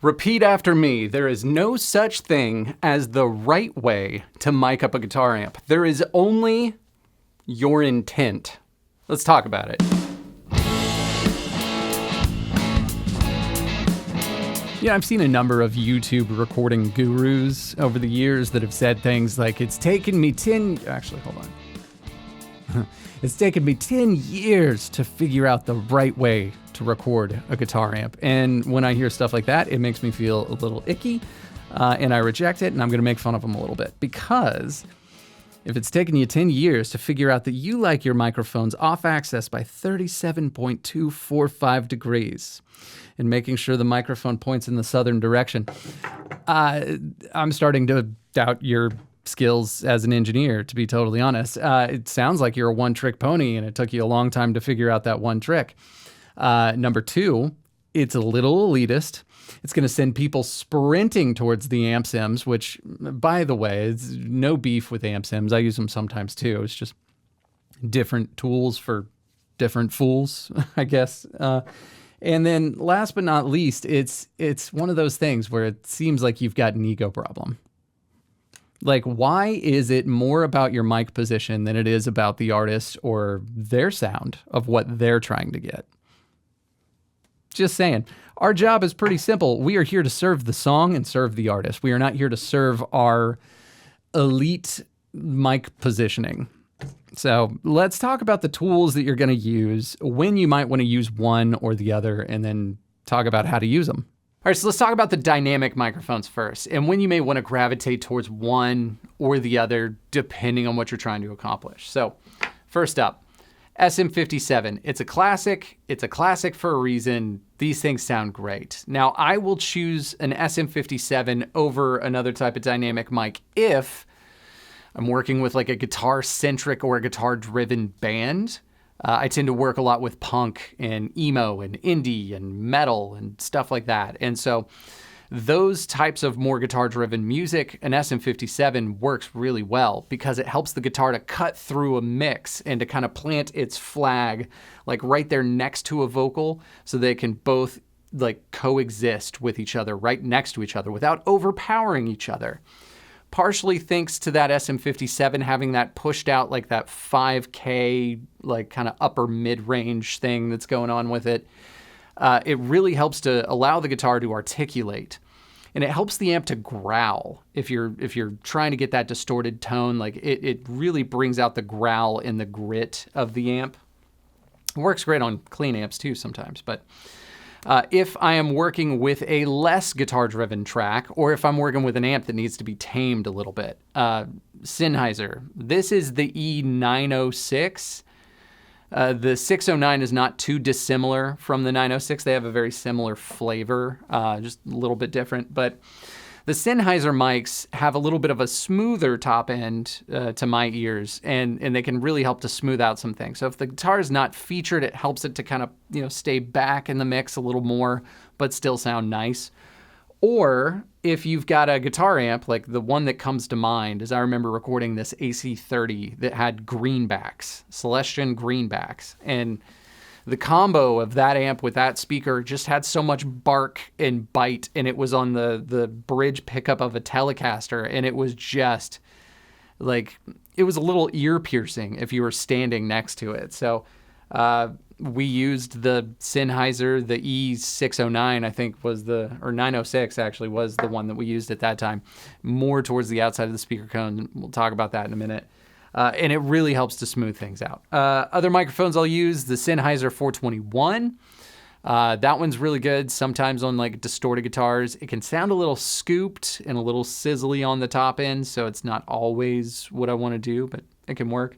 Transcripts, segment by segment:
Repeat after me. There is no such thing as the right way to mic up a guitar amp. There is only your intent. Let's talk about it. Yeah, I've seen a number of YouTube recording gurus over the years that have said things like, it's taken me 10 years to figure out the right way to record a guitar amp. And when I hear stuff like that, it makes me feel a little icky, and I reject it, and I'm going to make fun of them a little bit. Because if it's taken you 10 years to figure out that you like your microphones off axis by 37.245 degrees and making sure the microphone points in the southern direction, I'm starting to doubt your skills as an engineer, to be totally honest. It sounds like you're a one-trick pony, and it took you a long time to figure out that one trick. Number two, it's a little elitist. It's going to send people sprinting towards the amp sims, which, by the way, it's no beef with amp sims. I use them sometimes too. It's just different tools for different fools, I guess. And then last but not least, it's one of those things where it seems like you've got an ego problem. Like, why is it more about your mic position than it is about the artist or their sound of what they're trying to get? Just saying. Our job is pretty simple. We are here to serve the song and serve the artist. We are not here to serve our elite mic positioning. So let's talk about the tools that you're going to use, when you might want to use one or the other, and then talk about how to use them. All right, so let's talk about the dynamic microphones first, and when you may want to gravitate towards one or the other, depending on what you're trying to accomplish. So first up, SM57. It's a classic. It's a classic for a reason. These things sound great. Now, I will choose an SM57 over another type of dynamic mic if I'm working with like a guitar-centric or a guitar-driven band. I tend to work a lot with punk and emo and indie and metal and stuff like that. And so those types of more guitar-driven music, an SM57 works really well because it helps the guitar to cut through a mix and to kind of plant its flag like right there next to a vocal so they can both like coexist with each other, right next to each other without overpowering each other. Partially thanks to that SM57 having that pushed out like that 5K, like kind of upper mid-range thing that's going on with it. It really helps to allow the guitar to articulate, and it helps the amp to growl. If you're trying to get that distorted tone, like it really brings out the growl and the grit of the amp. It works great on clean amps too sometimes, but if I am working with a less guitar-driven track, or if I'm working with an amp that needs to be tamed a little bit, Sennheiser. This is the E906. The 609 is not too dissimilar from the 906. They have a very similar flavor, just a little bit different. But the Sennheiser mics have a little bit of a smoother top end to my ears, and they can really help to smooth out some things. So if the guitar is not featured, it helps it to kind of stay back in the mix a little more, but still sound nice. Or if you've got a guitar amp, like the one that comes to mind is I remember recording this AC30 that had greenbacks, Celestion greenbacks. And the combo of that amp with that speaker just had so much bark and bite, and it was on the bridge pickup of a Telecaster, and it was just like, it was a little ear piercing if you were standing next to it. So we used the Sennheiser, the E609, I think or 906 actually was the one that we used at that time, more towards the outside of the speaker cone. We'll talk about that in a minute. And it really helps to smooth things out. Other microphones I'll use, the Sennheiser 421. That one's really good. Sometimes on like distorted guitars, it can sound a little scooped and a little sizzly on the top end, so it's not always what I want to do, but it can work.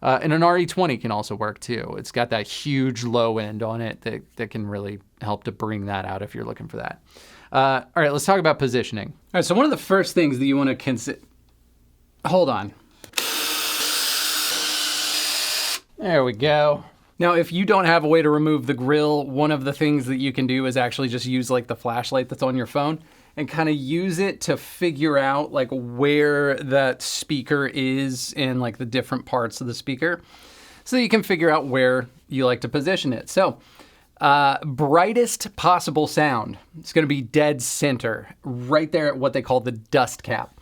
And an RE20 can also work too. It's got that huge low end on it that can really help to bring that out if you're looking for that. All right, let's talk about positioning. All right, so one of the first things that you want to consider... Hold on. There we go. Now, if you don't have a way to remove the grill, one of the things that you can do is actually just use like the flashlight that's on your phone and kind of use it to figure out like where that speaker is in like the different parts of the speaker, so you can figure out where you like to position it. So Brightest possible sound. It's going to be dead center, right there at what they call the dust cap.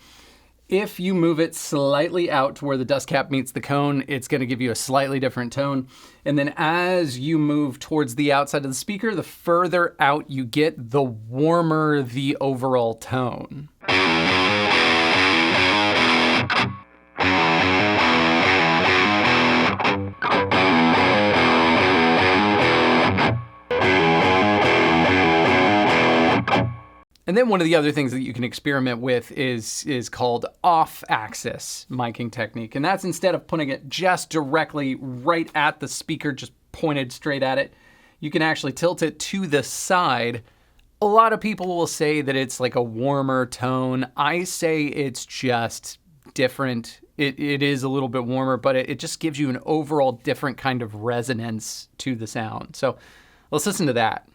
If you move it slightly out to where the dust cap meets the cone, it's going to give you a slightly different tone. And then as you move towards the outside of the speaker, the further out you get, the warmer the overall tone. And then one of the other things that you can experiment with is called off-axis miking technique. And that's instead of putting it just directly right at the speaker, just pointed straight at it, you can actually tilt it to the side. A lot of people will say that it's like a warmer tone. I say it's just different. It is a little bit warmer, but it just gives you an overall different kind of resonance to the sound. So let's listen to that.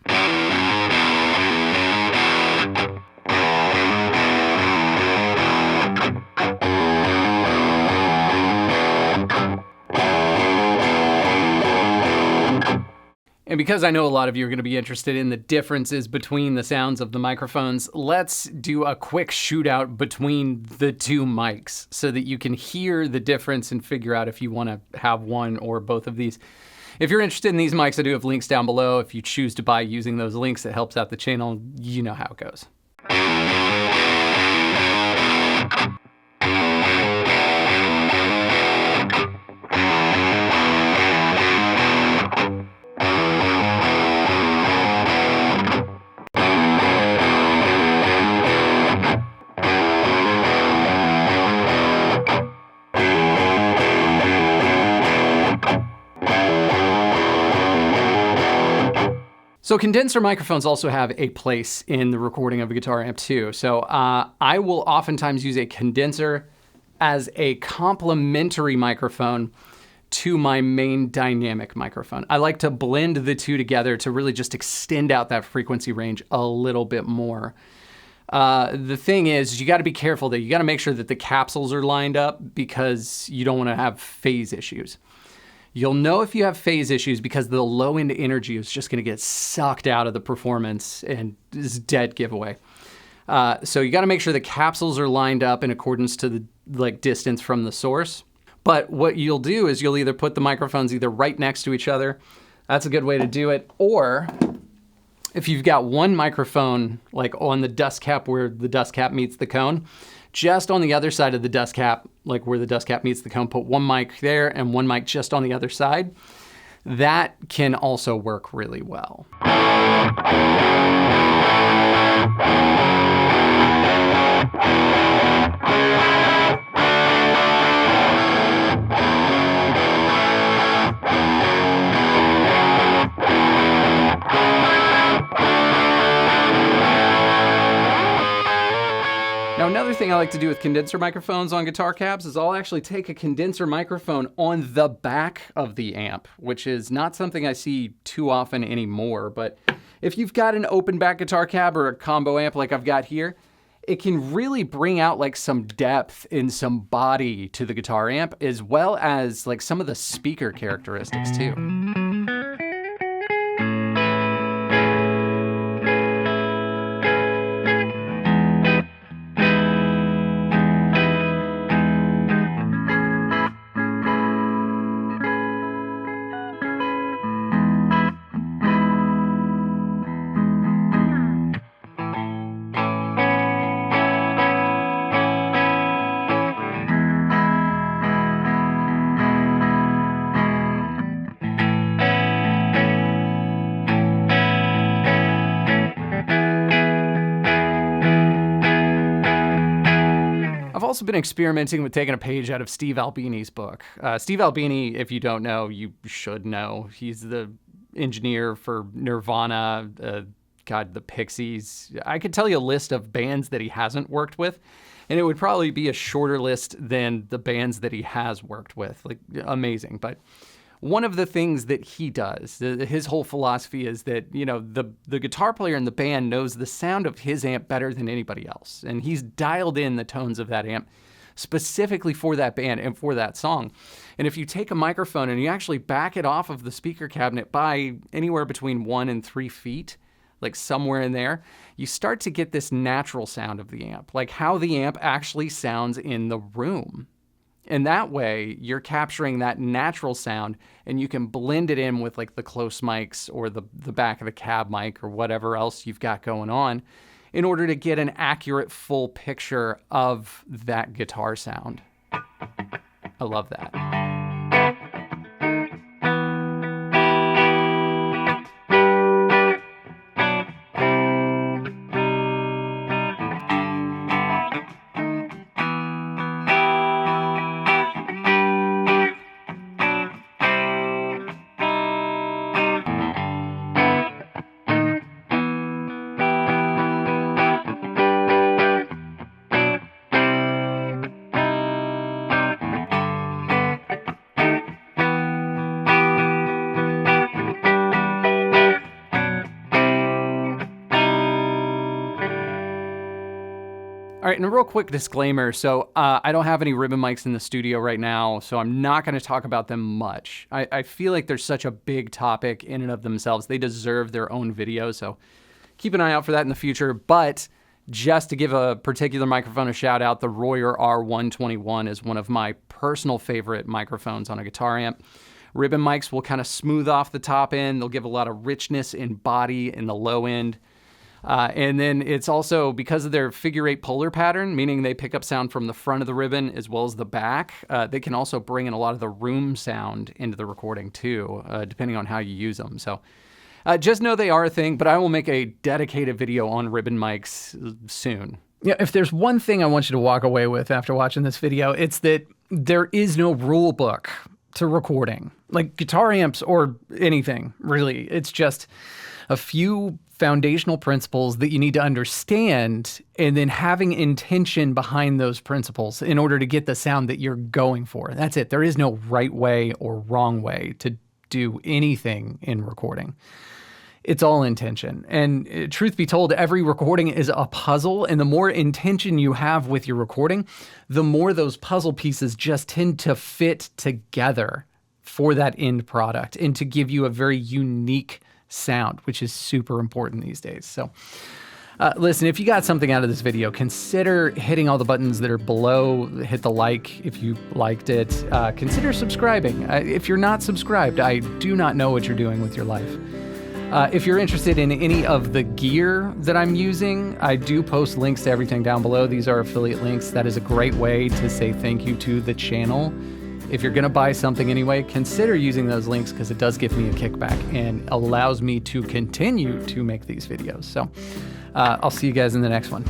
And because I know a lot of you are going to be interested in the differences between the sounds of the microphones, let's do a quick shootout between the two mics so that you can hear the difference and figure out if you want to have one or both of these. If you're interested in these mics, I do have links down below. If you choose to buy using those links, it helps out the channel. You know how it goes. So condenser microphones also have a place in the recording of a guitar amp too. So I will oftentimes use a condenser as a complementary microphone to my main dynamic microphone. I like to blend the two together to really just extend out that frequency range a little bit more. The thing is, you got to be careful that you got to make sure that the capsules are lined up because you don't want to have phase issues. You'll know if you have phase issues because the low end energy is just going to get sucked out of the performance and is dead giveaway. So you got to make sure the capsules are lined up in accordance to the distance from the source. But what you'll do is you'll either put the microphones either right next to each other. That's a good way to do it. Or if you've got one microphone like on the dust cap where the dust cap meets the cone, just on the other side of the dust cap, like where the dust cap meets the cone, put one mic there and one mic just on the other side. That can also work really well. Now, another thing I like to do with condenser microphones on guitar cabs is I'll actually take a condenser microphone on the back of the amp, which is not something I see too often anymore. But if you've got an open back guitar cab or a combo amp like I've got here, it can really bring out like some depth and some body to the guitar amp, as well as like some of the speaker characteristics too. I've also been experimenting with taking a page out of Steve Albini's book. Steve Albini, if you don't know, you should know. He's the engineer for Nirvana, the Pixies. I could tell you a list of bands that he hasn't worked with, and it would probably be a shorter list than the bands that he has worked with. Like, amazing. But one of the things that he does, his whole philosophy is that, you know, the guitar player in the band knows the sound of his amp better than anybody else. And he's dialed in the tones of that amp specifically for that band and for that song. And if you take a microphone and you actually back it off of the speaker cabinet by anywhere between 1 and 3 feet, like somewhere in there, you start to get this natural sound of the amp, like how the amp actually sounds in the room. And that way, you're capturing that natural sound, and you can blend it in with like the close mics or the back of the cab mic or whatever else you've got going on in order to get an accurate full picture of that guitar sound. I love that. All right, and a real quick disclaimer. So I don't have any ribbon mics in the studio right now, so I'm not going to talk about them much. I feel like they're such a big topic in and of themselves. They deserve their own video, so keep an eye out for that in the future. But just to give a particular microphone a shout out, the Royer R121 is one of my personal favorite microphones on a guitar amp. Ribbon mics will kind of smooth off the top end. They'll give a lot of richness in body in the low end. And then it's also, because of their figure-8 polar pattern, meaning they pick up sound from the front of the ribbon as well as the back, they can also bring in a lot of the room sound into the recording too, depending on how you use them. So just know they are a thing, but I will make a dedicated video on ribbon mics soon. Yeah, if there's one thing I want you to walk away with after watching this video, it's that there is no rule book to recording, like guitar amps or anything, really. It's just a few foundational principles that you need to understand, and then having intention behind those principles in order to get the sound that you're going for. That's it. There is no right way or wrong way to do anything in recording. It's all intention. And truth be told, every recording is a puzzle, and the more intention you have with your recording, the more those puzzle pieces just tend to fit together for that end product and to give you a very unique sound, which is super important these days. So listen, if you got something out of this video, consider hitting all the buttons that are below. Hit the like if you liked it. Consider subscribing. If you're not subscribed, I do not know what you're doing with your life. If you're interested in any of the gear that I'm using, I do post links to everything down below. These are affiliate links. That is a great way to say thank you to the channel. If you're going to buy something anyway, consider using those links, because it does give me a kickback and allows me to continue to make these videos. So I'll see you guys in the next one.